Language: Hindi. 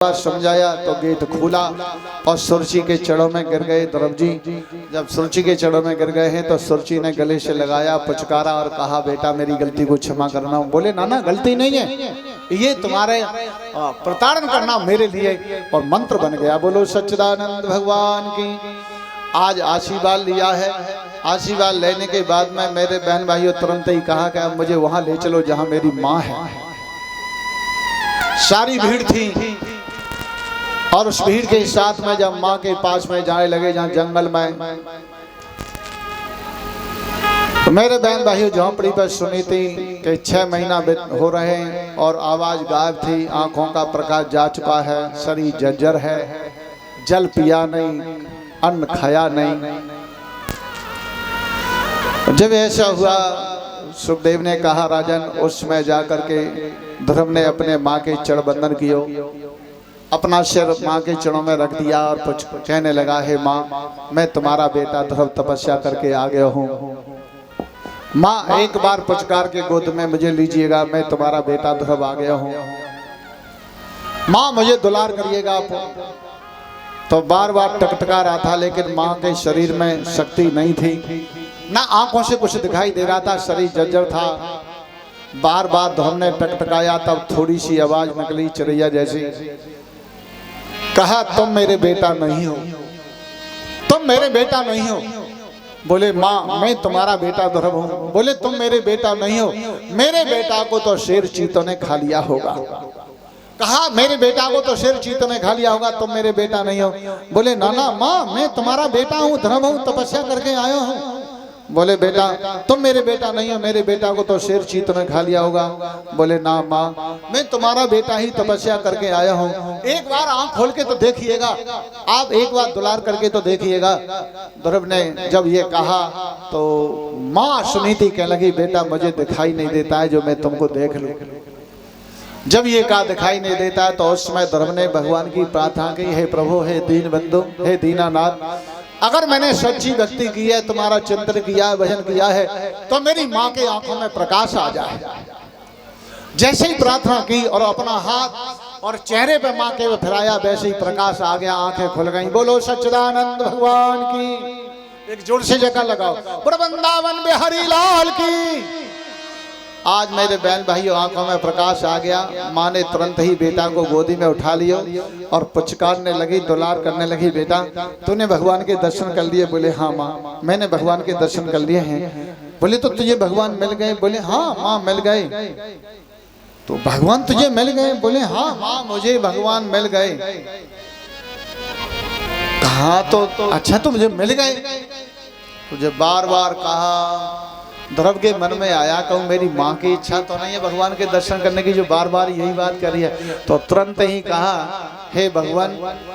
समझाया तो गेट खुला और सुरची के चढ़ों में गिर गए। ध्रुव जी जब सुरची के चढ़ों में गिर गए हैं तो सुरची ने गले से लगाया, पुचकारा और कहा, बेटा मेरी गलती को क्षमा करना। बोले नाना गलती नहीं है, ये तुम्हारे प्रताड़न करना मेरे लिए और मंत्र बन गया। बोलो सच्चिदानंद भगवान की। आज आशीर्वाद लिया है, आशीर्वाद लेने के बाद में मेरे बहन भाइयों तुरंत ही कहा कि अब मुझे वहां ले चलो जहां मेरी माँ है। सारी भीड़ थी और उस भीड़ के साथ में जब माँ के पास में जाने लगे जहाँ जंगल में, तो मेरे बहन भाइयों झोंपड़ी पर सुनी थी कि 6 महीना हो रहे हैं और आवाज गायब थी, आंखों का प्रकाश जा चुका है, शरीर जर्जर है, जल पिया नहीं, अन्न खाया नहीं। जब ऐसा हुआ सुखदेव ने कहा, राजन उस समय जाकर के ध्रुव ने अपने माँ के चरण बंधन कियो, अपना सिर माँ के चरणों में रख दिया और कुछ कहने लगा, हे माँ मैं तुम्हारा बेटा ध्रुव तपस्या करके आ गया हूँ। माँ एक बार पुचकार के गोद में मुझे लीजिएगा, मैं तुम्हारा बेटा ध्रुव आ गया हूँ। माँ मुझे दुलार करिएगा आप। तो बार बार टकटका रहा था लेकिन माँ के शरीर में शक्ति नहीं थी, ना आंखों से कुछ दिखाई दे रहा था, शरीर जर्जर था। बार बार ध्रुव ने टकटकाया, तब थोड़ी सी आवाज निकली चिड़ैया जैसी, कहा तुम मेरे बेटा नहीं हो, तुम मेरे बेटा नहीं हो। बोले माँ मैं तुम्हारा बेटा ध्रुव हूँ। बोले तुम मेरे बेटा नहीं हो, मेरे बेटा को तो शेर चीतों ने खा लिया होगा। कहा मेरे बेटा को तो शेर चीतों ने खा लिया होगा, तुम मेरे बेटा नहीं हो। बोले नाना माँ मैं तुम्हारा बेटा हूँ, ध्रुव हूँ, तपस्या करके आया हूँ। बोले बेटा तुम मेरे बेटा नहीं हो, मेरे बेटा को तो शेर चीतों ने खा लिया होगा। बोले ना माँ मैं तुम्हारा बेटा ही तपस्या करके आया हूँ, एक बार आंख खोल के तो देखिएगा, आप एक बार दुलार करके तो देखिएगा। ध्रुव ने जब ये कहा तो माँ सुनी थी, कहने लगी बेटा मुझे दिखाई नहीं देता है जो मैं तुमको देख लूं। जब ये कहा दिखाई नहीं देता है तो उस समय ध्रुव ने भगवान की प्रार्थना की, हे प्रभु, हे दीन बंधु, हे दीनानाथ, अगर मैंने सच्ची भक्ति की है, तुम्हारा चिंतन किया है, भजन किया है, तो मेरी माँ के आंखों में प्रकाश आ जाए। जैसे ही प्रार्थना की और अपना हाथ और चेहरे पे माँ के फिराया, वैसे ही प्रकाश आ गया, आंखें खुल गईं। बोलो सच्चिदानंद भगवान की। एक जोर से जगह लगाओ, वृंदावन बिहारी लाल की। आज मेरे बहन भाइयों आंखों में प्रकाश आ गया। माँ ने तुरंत ही बेटा को गोदी में उठा लियो और पुचकारने लगी, दुलार करने लगी, बेटा तूने भगवान के दर्शन कर लिए? बोले हाँ माँ मैंने भगवान के दर्शन कर लिए हैं। बोले तो तुझे भगवान मिल गए? बोले हाँ माँ मिल गए। तो भगवान तुझे मिल गए? बोले हाँ माँ मुझे भगवान मिल गए। कहा तो अच्छा तो मुझे मिल गए। तुझे बार बार कहा, ध्रुव के मन में आया, कहूँ मेरी माँ की इच्छा तो नहीं है भगवान के दर्शन करने की, जो बार बार यही बात करी है। तो तुरंत ही कहा, हे भगवान